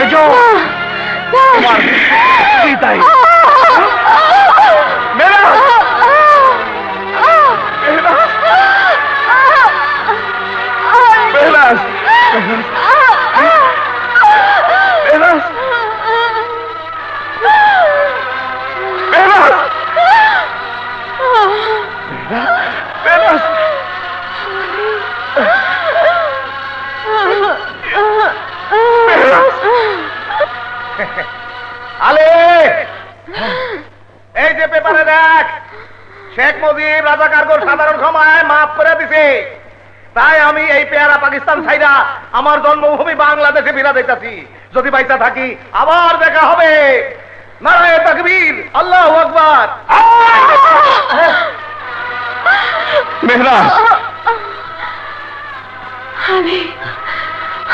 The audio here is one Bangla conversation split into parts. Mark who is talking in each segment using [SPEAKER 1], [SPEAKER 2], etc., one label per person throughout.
[SPEAKER 1] এসেছো তোমার তাই মেহরাজ মেহরাজ মেহরাজ মেহরাজ মেহরাজ আলে এই যে পেপারে দেখ শেখ মুজিব রাজাকারগোর সাধারণ ক্ষমায় মাফ করে দিছে তাই আমি এই পেয়ারা পাকিস্তান ছাইরা আমার জন্মভূমি বাংলাদেশে ফিরা দেখতেছি যদি বাইচা থাকি আবার দেখা হবে নারায়ে তাকবীর আল্লাহু আকবার মেহরাজ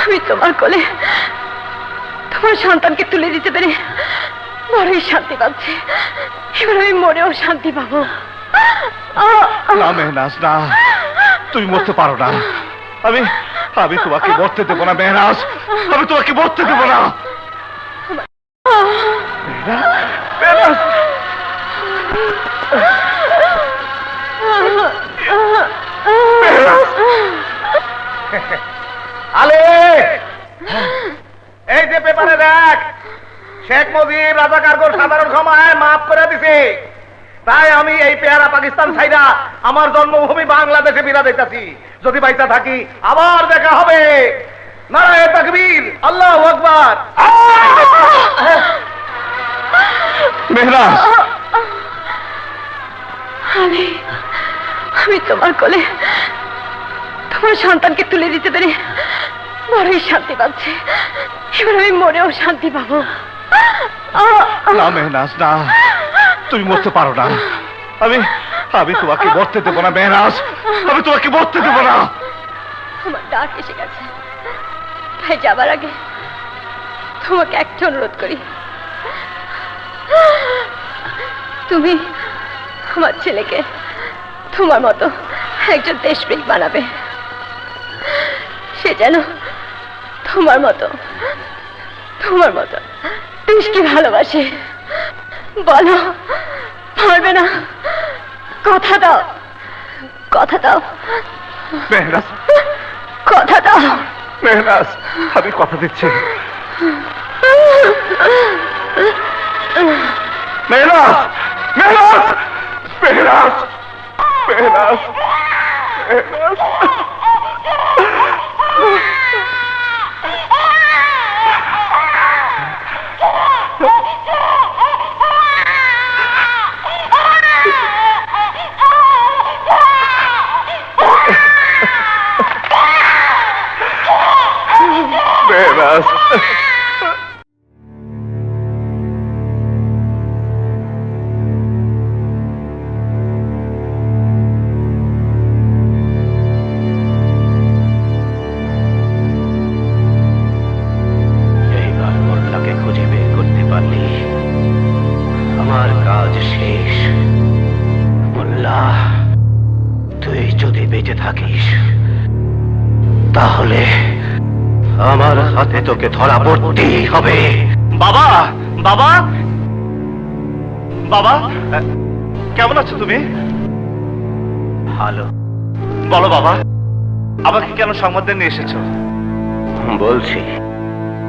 [SPEAKER 2] আমি তোমার কোলে তোমার সন্তানকে তুলে দিতে পেরে বড়ই শান্তি পাচ্ছি এবার আমি মরেও শান্তি পাবো
[SPEAKER 1] না মেহরাজ না তুমি মরতে পারো না আমি আমি তোমাকে মরতে দেবো না মেহরাজ আমি তোমাকে মরতে দেবো না মেহরাজ আলে এই যে পেপারে দেখ শেখ মুজিব রাজাকারগোর সাধারণ ক্ষমায় মাফ করে দিছে তাই আমি এই পেয়ারা পাকিস্তান ছাইরা আমার জন্মভূমি বাংলাদেশে ফিরা দেখতেছি যদি বাইচা থাকি আবার দেখা হবে নারায়ে তাকবীর আল্লাহু আকবার মেহরাজ
[SPEAKER 2] আমি তোমার কোলে তোমার সন্তানকে তুলে দিতে পেরে বড়ই শান্তি পাচ্ছি এবার আমি মরেও শান্তি পাবো
[SPEAKER 1] না মেহরাজ না তুমি মরতে পারো না আমি আমি তোমাকে মরতে দেবো না মেহরাজ আমি তোমাকে মরতে দেবো না
[SPEAKER 2] আমার ডাক এসে গেছে তাই যাবার আগে তোমাকে একটা অনুরোধ করি তুমি আমার ছেলেকে তোমার মতো একজন দেশপ্রেমিক বানাবে সে যেন তোমার মতো দেশকে ভালোবাসে বলো পারবে না কথা দাও
[SPEAKER 1] মেহরাজ
[SPEAKER 2] কথা দাও
[SPEAKER 1] মেহরাজ আমি কথা দিচ্ছি মেহরাজ মেহরাজ মেহরাজ মেহরাজ মেহরাজ মেহরাজ
[SPEAKER 3] তাহলে আমার হাতে তোকে ধরা পড়তেই হবে
[SPEAKER 1] বাবা বাবা বাবা কেমন আছো তুমি
[SPEAKER 3] ভালো
[SPEAKER 1] বলো বাবা আমাকে কেন সংবাদ নিয়ে এসেছো
[SPEAKER 3] বলছি